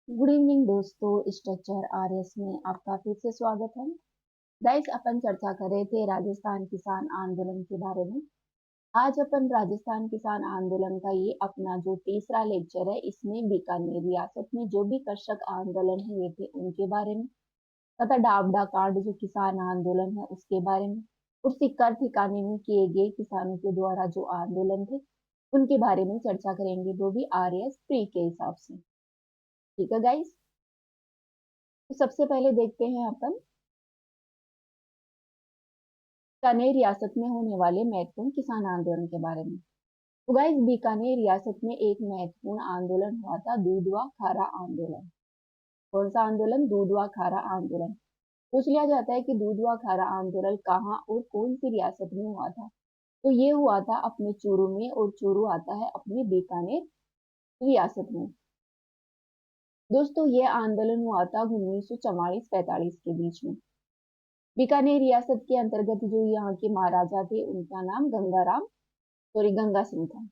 Good evening दोस्तों, structure RS में आपका फिर से स्वागत है। गाइस, अपन चर्चा कर रहे थे राजस्थान किसान आंदोलन के बारे में। आज अपन राजस्थान किसान आंदोलन का ये अपना जो तीसरा लेक्चर है, इसमें बीकानेर रियासत में जो भी कृषक आंदोलन हुए थे उनके बारे में तथा डाबडा कांड जो किसान आंदोलन है उसके बारे में और सिक्कर ठिकाने में किए गए किसानों के द्वारा जो आंदोलन थे उनके बारे में चर्चा करेंगे, वो भी आरएस प्री के हिसाब से। ठीक है गाइस, तो सबसे पहले देखते हैं अपन बीकानेर रियासत में होने वाले महत्वपूर्ण किसान आंदोलन के बारे में। तो गाइस, बीकानेर रियासत में एक महत्वपूर्ण आंदोलन हुआ था, दूधवा खारा आंदोलन। कौन सा आंदोलन? दूधवा खारा आंदोलन। पूछ लिया जाता है कि दूधवा खारा आंदोलन कहाँ और कौन सी रियासत में हुआ था। तो ये हुआ था अपने चूरू में, और चूरू आता है अपने बीकानेर रियासत में। दोस्तों, ये आंदोलन हुआ था 1944-45 के बीच में। बीकानेर रियासत के अंतर्गत जो यहाँ के महाराजा थे उनका नाम गंगा सिंह था।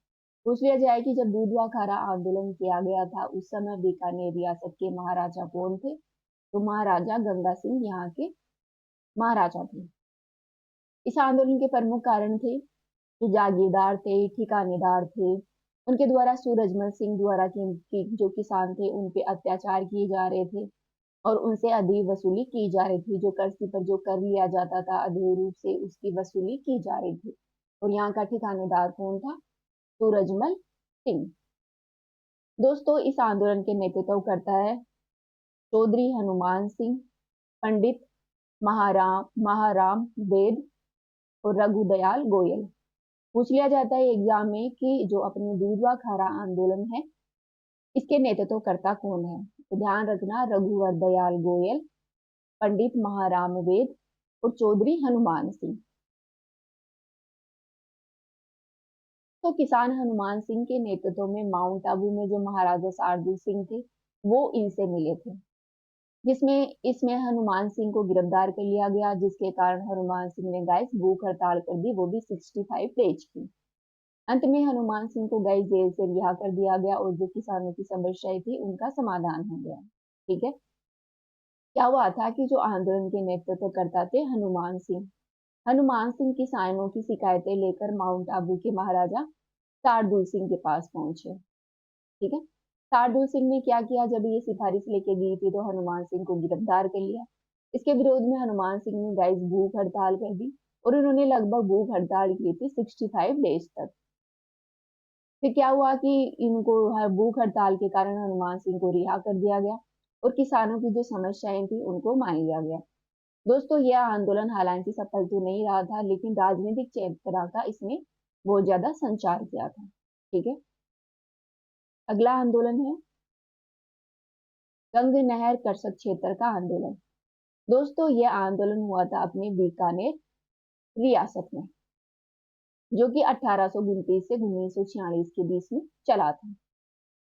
पूछ लिया जाए कि जब दूधवा खारा आंदोलन किया गया था उस समय बीकानेर रियासत के महाराजा कौन थे, तो महाराजा गंगा सिंह यहाँ के महाराजा थे। इस आंदोलन के प्रमुख कारण थे जो जागीरदार थे, ठिकानेदार थे, उनके द्वारा सूरजमल सिंह द्वारा की जो किसान थे उन पे अत्याचार किए जा रहे थे और उनसे अधिक वसूली की जा रही थी। जो कृषि पर जो कर लिया जाता था अधूर रूप से, उसकी वसूली की जा रही थी। और यहाँ का ठिकानेदार कौन था? सूरजमल सिंह। दोस्तों, इस आंदोलन के नेतृत्व करता है चौधरी हनुमान सिंह, पंडित महाराम महाराम वेद और रघुदयाल गोयल। पूछ लिया जाता है एग्जाम में कि जो अपने दूधवा खारा आंदोलन है इसके नेतृत्व करता कौन है, तो ध्यान रखना रघुवर दयाल गोयल, पंडित महाराम वेद और चौधरी हनुमान सिंह। तो किसान हनुमान सिंह के नेतृत्व में माउंट आबू में जो महाराजा शार्दुल सिंह थे वो इनसे मिले थे, जिसमें इसमें हनुमान सिंह को गिरफ्तार कर लिया गया, जिसके कारण हनुमान सिंह ने गाइस भूख हड़ताल कर दी, वो भी 65 डेज की। अंत में हनुमान सिंह को गाइस जेल से रिहा कर दिया गया और जो किसानों की समस्याएं थी उनका समाधान हो गया। ठीक है, क्या हुआ था कि जो आंदोलन के नेतृत्व करता थे हनुमान सिंह किसानों की शिकायतें लेकर माउंट आबू के महाराजा शार्दुल सिंह के पास पहुंचे। ठीक है, शार्दुल सिंह ने क्या किया, जब ये सिफारिश लेके गई थी तो हनुमान सिंह को गिरफ्तार कर लिया। इसके विरोध में हनुमान सिंह ने गाइस भूख हड़ताल कर दी और उन्होंने लगभग भूख हड़ताल की थी 65 डेज तक। फिर क्या हुआ कि इनको भूख हड़ताल के कारण हनुमान सिंह को रिहा कर दिया गया और किसानों की जो समस्याएं थी उनको मान लिया गया। दोस्तों, यह आंदोलन हालांकि सफल तो नहीं रहा था, लेकिन राजनीतिक चेतना का इसने बहुत ज्यादा संचार किया था। ठीक है, अगला आंदोलन है गंग नहर कर्षक क्षेत्र का आंदोलन। दोस्तों, यह आंदोलन हुआ था अपने बीकानेर रियासत में, जो कि 1829 से 1946 के बीच में चला था।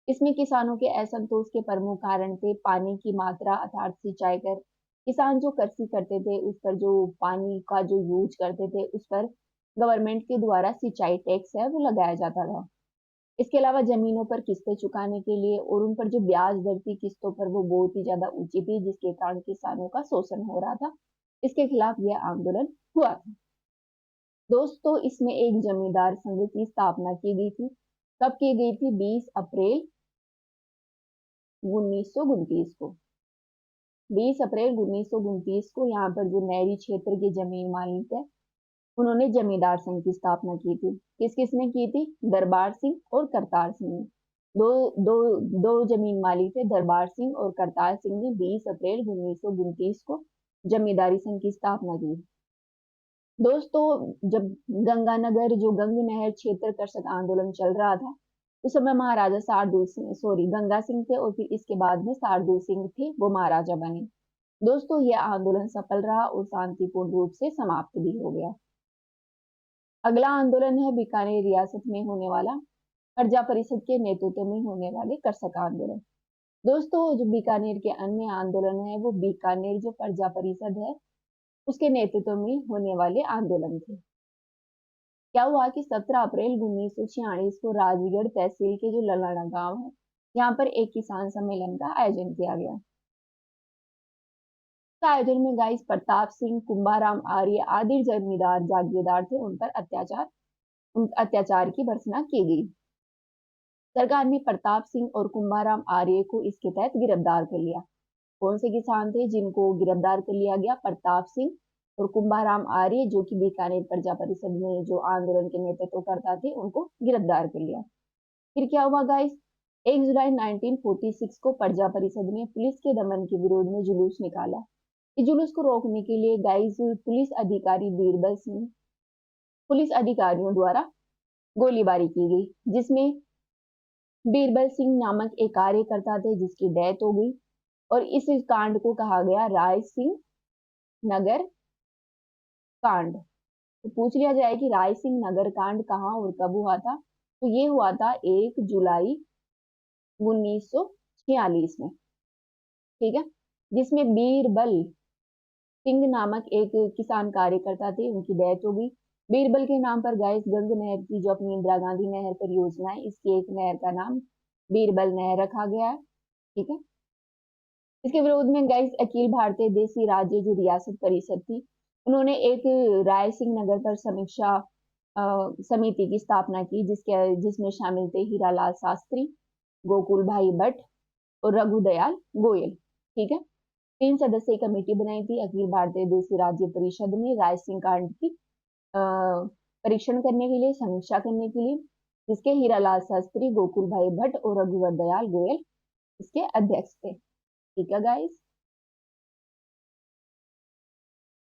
इसमें किसानों के असंतोष के प्रमुख कारण थे पानी की मात्रा, अर्थात सिंचाई कर किसान जो कृषि करते थे उस पर जो पानी का जो यूज करते थे उस पर गवर्नमेंट के द्वारा सिंचाई टैक्स है वो लगाया जाता था। इसके अलावा जमीनों पर किस्तें चुकाने के लिए और उन पर जो ब्याज दर थी किस्तों पर वो बहुत ही ज्यादा ऊंची थी, जिसके कारण किसानों का शोषण हो रहा था। इसके खिलाफ यह आंदोलन हुआ था। दोस्तों, इसमें एक जमींदार संघ की स्थापना की गई थी। कब की गई थी? 20 अप्रैल 1929 को। 20 अप्रैल 1929 को यहाँ पर जो नहरी क्षेत्र के जमीन मालिक है उन्होंने जमींदार संघ की स्थापना की थी। किस किसने की थी? दरबार सिंह और करतार सिंह ने। दो दो दो जमीन मालिक थे, दरबार सिंह और करतार सिंह ने 20 अप्रैल 1929 को जमींदारी संघ की स्थापना की। दोस्तों, जब गंगानगर जो गंग नहर क्षेत्र कृषक आंदोलन चल रहा था उस समय महाराजा शार्दुल सिंह गंगा सिंह थे और फिर इसके बाद में शार्दुल सिंह थे वो महाराजा बने। दोस्तों, यह आंदोलन सफल रहा और शांतिपूर्ण रूप से समाप्त भी हो गया। अगला आंदोलन है बीकानेर रियासत में होने वाला प्रजा परिषद के नेतृत्व में होने वाले कृषक आंदोलन। दोस्तों, जो बीकानेर के अन्य आंदोलन है वो बीकानेर जो प्रजा परिषद है उसके नेतृत्व में होने वाले आंदोलन थे। क्या हुआ कि 17 अप्रैल 1946 को राजगढ़ तहसील के जो ललाना गांव है यहाँ पर एक किसान सम्मेलन का आयोजन किया गया। इस आयोजन में गाइस प्रताप सिंह, कुंभाराम आर्य आदि जमींदार जागीरदार थे, उन पर अत्याचार की भर्त्सना की गई। सरकार ने प्रताप सिंह और कुंभाराम आर्य को इसके तहत गिरफ्तार कर लिया। कौन से किसान थे जिनको गिरफ्तार कर लिया गया? प्रताप सिंह और कुंभाराम आर्य, जो कि बीकानेर प्रजा परिषद में जो आंदोलन के नेतृत्व करता थे, उनको गिरफ्तार कर लिया। फिर क्या हुआ गाइस? 1 जुलाई 1946 को प्रजा परिषद ने पुलिस के दमन के विरोध में जुलूस निकाला। इस जुलूस को रोकने के लिए गाइस पुलिस अधिकारी बीरबल सिंह, पुलिस अधिकारियों द्वारा गोलीबारी की गई, जिसमें बीरबल सिंह नामक एक कार्यकर्ता थे जिसकी डेथ हो गई। और इस कांड को कहा गया राय सिंह नगर कांड। तो पूछ लिया जाए कि राय सिंह नगर कांड कहाँ और कब हुआ था, तो ये हुआ था 1 जुलाई 1946 में, ठीक है, जिसमें बीरबल सिंह नामक एक किसान कार्यकर्ता थे, उनकी डेथ हो गई। बीरबल के नाम पर गाइस गंग नहर की जो अपनी इंदिरा गांधी नहर परियोजना है, इसकी एक नहर का नाम बीरबल नहर रखा गया है, ठीक है। इसके विरोध में गाइस अखिल भारतीय देसी राज्य जो रियासत परिषद थी, उन्होंने एक राय सिंह नगर पर समीक्षा समिति की स्थापना की, जिसमें शामिल थे हीरालाल शास्त्री, गोकुल भाई भट्ट और रघुदयाल गोयल, ठीक है। 3 सदस्यीय कमेटी बनाई थी अखिल भारतीय देसी राज्य परिषद ने राय सिंह कांड की परीक्षण करने के लिए, समीक्षा करने के लिए, जिसके हीरालाल शास्त्री, गोकुल भाई भट्ट और रघुवर दयाल गोयल इसके अध्यक्ष थे, ठीक है गाइस।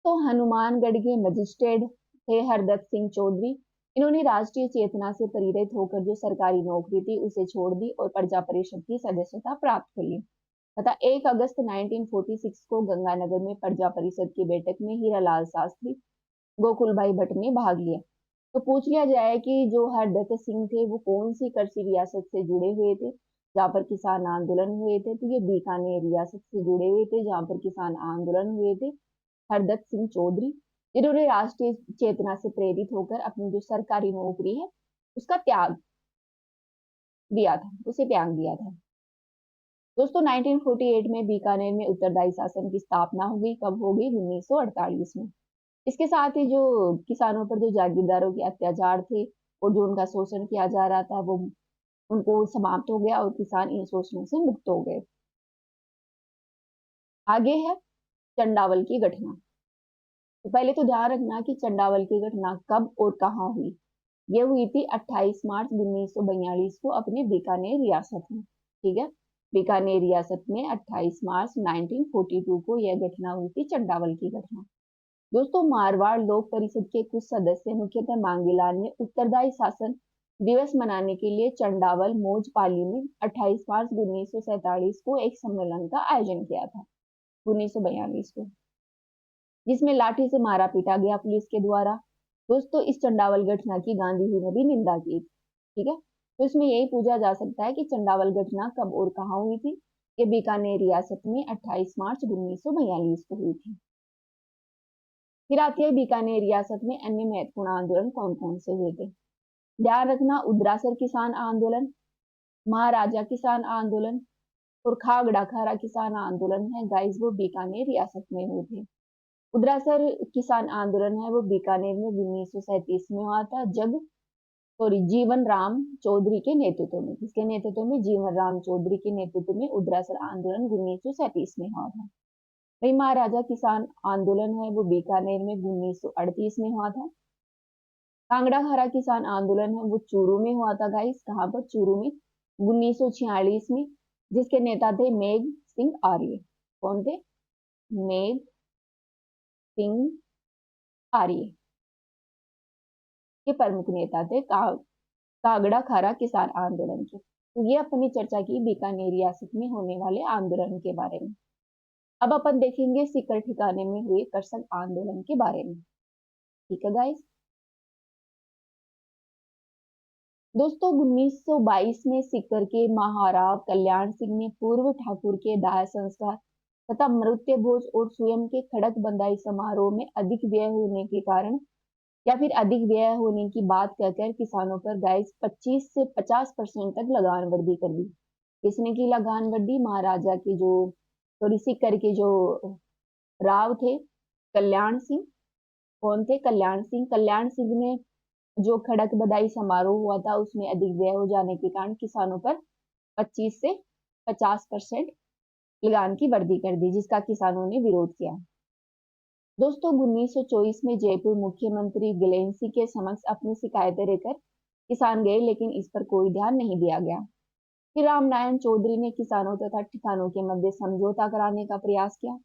तो हनुमानगढ़ के मजिस्ट्रेट थे हरदत्त सिंह चौधरी। इन्होंने राष्ट्रीय चेतना से प्रेरित होकर जो सरकारी नौकरी थी उसे छोड़ दी और प्रजा परिषद की सदस्यता प्राप्त कर ली तथा 1 अगस्त 1946 को गंगानगर में प्रजा परिषद की बैठक में हीरालाल शास्त्री, गोकुल भाई भट्ट ने भाग लिया। तो पूछ लिया जाए कि जो हरदत्त सिंह थे वो कौन सी कृषि रियासत से जुड़े हुए थे जहाँ पर किसान आंदोलन हुए थे, तो ये बीकानेर रियासत से जुड़े हुए थे जहाँ पर किसान आंदोलन हुए थे। हरदत्त सिंह चौधरी, जिन्होंने राष्ट्रीय चेतना से प्रेरित होकर अपनी जो सरकारी नौकरी है उसका त्याग दिया था, उसे त्याग दिया था। दोस्तों 1948 में बीकानेर में उत्तरदायी शासन की स्थापना हो गई। कब हो गई? 1948 में। इसके साथ ही जो किसानों पर जो जागीरदारों के अत्याचार थे और जो उनका शोषण किया जा रहा था वो उनको समाप्त हो गया और किसान इन शोषणों से मुक्त हो गए। आगे है चंडावल की घटना। तो पहले तो ध्यान रखना कि चंडावल की घटना कब और कहाँ हुई। ये हुई थी 28 मार्च 1942 को अपने बीकानेर रियासत में, ठीक है। बीकानेर रियासत में 28 मार्च 1942 को यह घटना हुई थी, चंडावल की घटना। दोस्तों मारवाड़ लोक परिषद के कुछ सदस्य मुख्यतः मांगीलाल ने उत्तरदायी शासन दिवस मनाने के लिए चंडावल मौज पाली में 28 मार्च 1947 को एक सम्मेलन का आयोजन किया था, 1942 को, जिसमें लाठी से मारा पीटा गया पुलिस के द्वारा। दोस्तों इस चंडावल घटना की गांधी जी ने भी निंदा की, ठीक है। तो इसमें यही पूछा जा सकता है कि चंडावल घटना कब और कहाँ हुई थी। ये बीकानेर रियासत में 28 मार्च 1942 को हुई थी। फिर आती है बीकानेर रियासत में अन्य महत्वपूर्ण आंदोलन कौन कौन से हुए थे। ध्यान रखना, उद्रासर किसान आंदोलन, महाराजा किसान आंदोलन और खागड़ा खारा किसान आंदोलन है गाइस, वो बीकानेर रियासत में हुए थे। उद्रासर किसान आंदोलन है वो बीकानेर में 1937 में हुआ था, जीवन राम चौधरी के नेतृत्व में। किसके नेतृत्व में? जीवन राम चौधरी के नेतृत्व में उद्रासर आंदोलन 1937 में हुआ था। वही महाराजा किसान आंदोलन है वो बीकानेर में 1938 में हुआ था। कांगड़ा खारा किसान आंदोलन है वो चूरू में हुआ था गाइस। कहाँ पर? चूरू में 1946 में, जिसके नेता थे मेघ सिंह आर्य। कौन थे? मेघ सिंह आर्य के प्रमुख नेता थे कागड़ा खारा किसान आंदोलन के। तो ये अपनी चर्चा की बीकानेर रियासत में होने वाले आंदोलन के बारे में। अब अपन देखेंगे सीकर ठिकाने में हुए करसक आंदोलन के बारे में, ठीक है गाइस। दोस्तों 1922 में सीकर के महाराव कल्याण सिंह ने पूर्व ठाकुर के दाह संस्कार तथा मृत्यु भोज और स्वयं के खड़क बंधाई समारोह में अधिक व्यय होने के कारण या फिर अधिक व्यय होने की बात कहकर किसानों पर गाइस 25 से 50% तक लगान वृद्धि कर दी। किसने की लगानबंदी? महाराजा के जो थोड़ी सीकर के जो राव थे, कल्याण सिंह। कौन थे? कल्याण सिंह। कल्याण सिंह ने जो खड़क बधाई समारोह हुआ था उसमें अधिक व्यय हो जाने के कारण किसानों पर 25 से 50% लगान की वृद्धि कर दी, जिसका किसानों ने विरोध किया। दोस्तों 1924 में जयपुर मुख्यमंत्री गैलेंसी के समक्ष अपनी शिकायतें लेकर किसान गए, लेकिन इस पर कोई ध्यान नहीं दिया गया। फिर रामनारायण चौधरी ने किसानों तथा ठिकानों के मध्य समझौता कराने का प्रयास किया,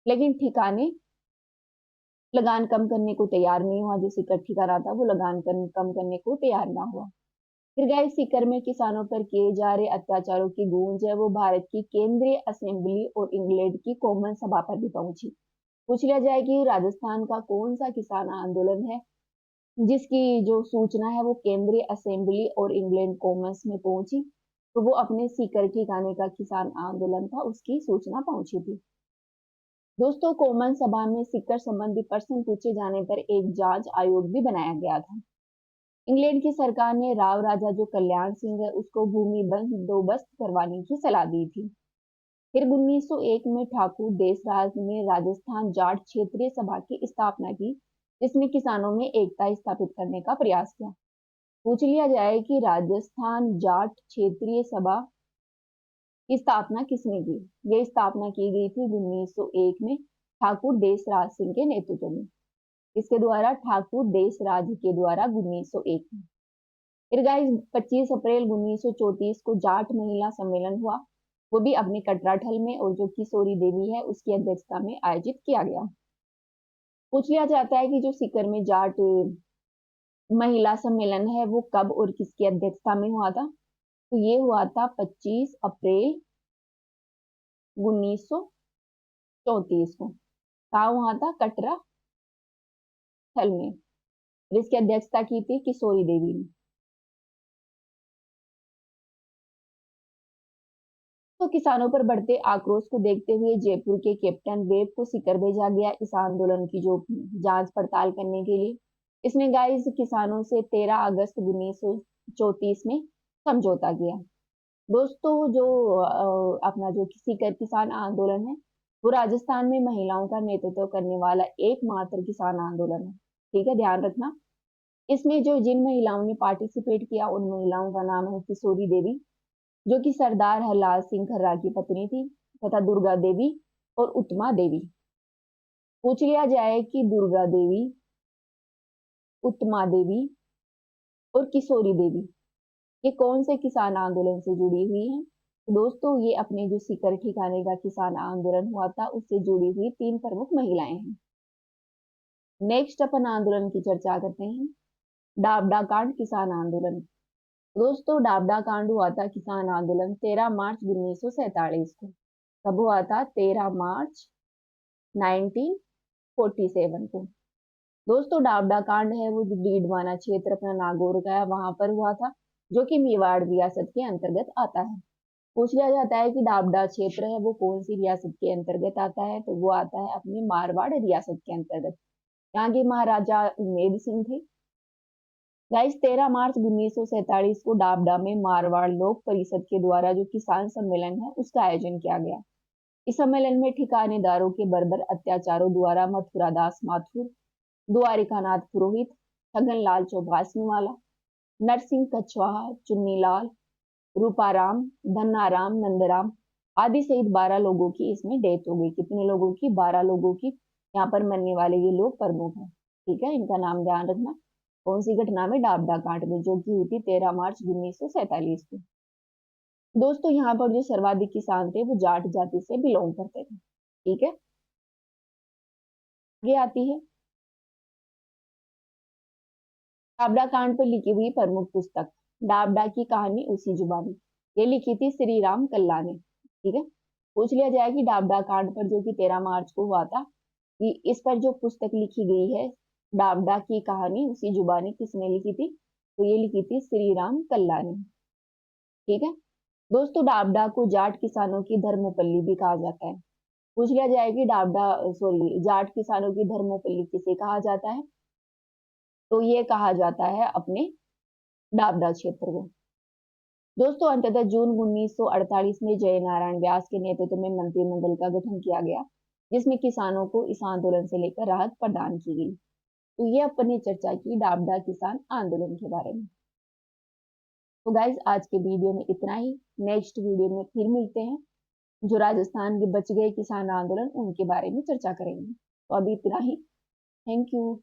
लेकिन ठिकाने लगान कम करने को तैयार नहीं हुआ। जो सीकर ठिकाना था वो लगान कम करने को तैयार ना हुआ। फिर गाइस सीकर में किसानों पर किए जा रहे अत्याचारों की गूंज है वो भारत की केंद्रीय असेंबली और इंग्लैंड की कॉमन सभा पर भी पहुंची। पूछ लिया जाए कि राजस्थान का कौन सा किसान आंदोलन है जिसकी जो सूचना है वो केंद्रीय असेंबली और इंग्लैंड कॉमन्स में पहुंची, तो वो अपने सीकर ठिकाने का किसान आंदोलन था, उसकी सूचना पहुंची थी। दोस्तों कॉमन सभा में सीकर संबंधी प्रश्न पूछे जाने पर एक जांच आयोग भी बनाया गया था। इंग्लैंड की सरकार ने राव राजा जो कल्याण सिंह है उसको भूमि बंदोबस्त करवाने की सलाह दी थी। फिर 1901 में ठाकुर देसराज ने राजस्थान जाट क्षेत्रीय सभा की स्थापना की, जिसने किसानों में एकता स्थापित करने का प्रयास किया। पूछ लिया जाए कि राजस्थान जाट क्षेत्रीय सभा की स्थापना किसने की? यह स्थापना की गई थी 1901 में ठाकुर देसराज सिंह के नेतृत्व में। इसके द्वारा? ठाकुर देसराज के द्वारा 1901 में। फिर गाइस 25 अप्रैल 1934 को जाट महिला सम्मेलन हुआ, वो भी अपने कटराठल में, और जो किशोरी देवी है उसकी अध्यक्षता में आयोजित किया गया। पूछ लिया जाता है कि जो सीकर में जाट महिला सम्मेलन है वो कब और किसकी अध्यक्षता में हुआ था? तो ये हुआ था 25 अप्रैल 1934 को। कहा हुआ था? कटरा थल में। इसकी अध्यक्षता की थी किशोरी देवी ने। तो किसानों पर बढ़ते आक्रोश को देखते हुए जयपुर के कैप्टन वेब को सीकर भेजा गया इस आंदोलन की जो जांच पड़ताल करने के लिए। इसने गाइस किसानों से 13 अगस्त 1934 में समझौता किया। दोस्तों जो अपना जो सीकर किसान आंदोलन है वो राजस्थान में महिलाओं का नेतृत्व करने वाला एकमात्र किसान आंदोलन है। ठीक है, ध्यान रखना। इसमें जो जिन महिलाओं ने पार्टिसिपेट किया उन महिलाओं का नाम है किशोरी देवी, जो कि सरदार हरलाल सिंह खर्रा की पत्नी थी, तथा दुर्गा देवी और उत्तमा देवी। पूछ लिया जाए कि दुर्गा देवी, उत्तमा देवी और किशोरी देवी ये कौन से किसान आंदोलन से जुड़ी हुई हैं? तो दोस्तों ये अपने जो सीकर ठिकाने का किसान आंदोलन हुआ था उससे जुड़ी हुई 3 प्रमुख महिलाएं हैं। नेक्स्ट अपन आंदोलन की चर्चा करते हैं, डाबडा कांड किसान आंदोलन। दोस्तों डाबडा कांड हुआ था किसान आंदोलन 13 मार्च 1947 को। कब हुआ था? 13 मार्च 1947 को। दोस्तों डाबडा कांड है वो डीडवाना क्षेत्र अपना नागौर का है वहां पर हुआ था, जो कि मेवाड़ रियासत के अंतर्गत आता है। पूछ लिया जाता है कि डाबडा क्षेत्र है वो कौन सी रियासत के अंतर्गत आता है? तो वो आता है अपने मारवाड़ रियासत के अंतर्गत। यहाँ के महाराजा उमेद सिंह थे। गाइस 13 मार्च 1947 को डाबडा में मारवाड़ लोक परिषद के द्वारा जो किसान सम्मेलन है उसका आयोजन किया गया। इस सम्मेलन में ठिकानेदारों के बर्बर अत्याचारों द्वारा मथुरा दास माथुर, द्वारिकानाथ पुरोहित, छगनलाल चौपासीवाला, नरसिंह कछवाहा, चुन्नीलाल, रूपाराम, धन्नाराम, नंदराम आदि सहित 12 लोगों की इसमें डेथ हो गई। कितने लोगों की? 12 लोगों की। यहाँ पर मरने वाले ये लोग प्रमुख हैं। ठीक है, इनका नाम ध्यान रखना। कौन सी घटना में? डाबडा कांड में, जो की हुई थी 13 मार्च 1947 को। दोस्तों यहाँ पर जो सर्वाधिक किसान थे वो जाट जाति से बिलोंग करते थे। ठीक है, ये आती है डाबडा कांड पर लिखी हुई प्रमुख पुस्तक डाबडा की कहानी उसी जुबानी। ये लिखी थी श्री राम कल्ला ने। ठीक है, पूछ लिया जाए कि डाबडा कांड पर जो कि 13 मार्च को हुआ था, कि इस पर जो पुस्तक लिखी गई है डाबडा की कहानी उसी जुबानी, किसने लिखी थी? तो ये लिखी थी श्री राम कल्ला ने। ठीक है दोस्तों, डाबडा को जाट किसानों की धर्मपल्ली भी कहा जाता है। पूछ लिया जाए कि डाबडा सॉरी जाट किसानों की धर्मपल्ली किसे कहा जाता है? तो ये कहा जाता है अपने डाबडा क्षेत्र को। दोस्तों अंततः जून 1948 में जय नारायण व्यास के नेतृत्व में मंत्रिमंडल का गठन किया गया, जिसमें किसानों को इस आंदोलन से लेकर राहत प्रदान की गई। तो ये अपन ने चर्चा की डाबडा किसान आंदोलन के बारे में। तो गाइज आज के वीडियो में इतना ही। नेक्स्ट वीडियो में फिर मिलते हैं, जो राजस्थान के बच गए किसान आंदोलन उनके बारे में चर्चा करेंगे। तो अभी इतना ही। Thank you.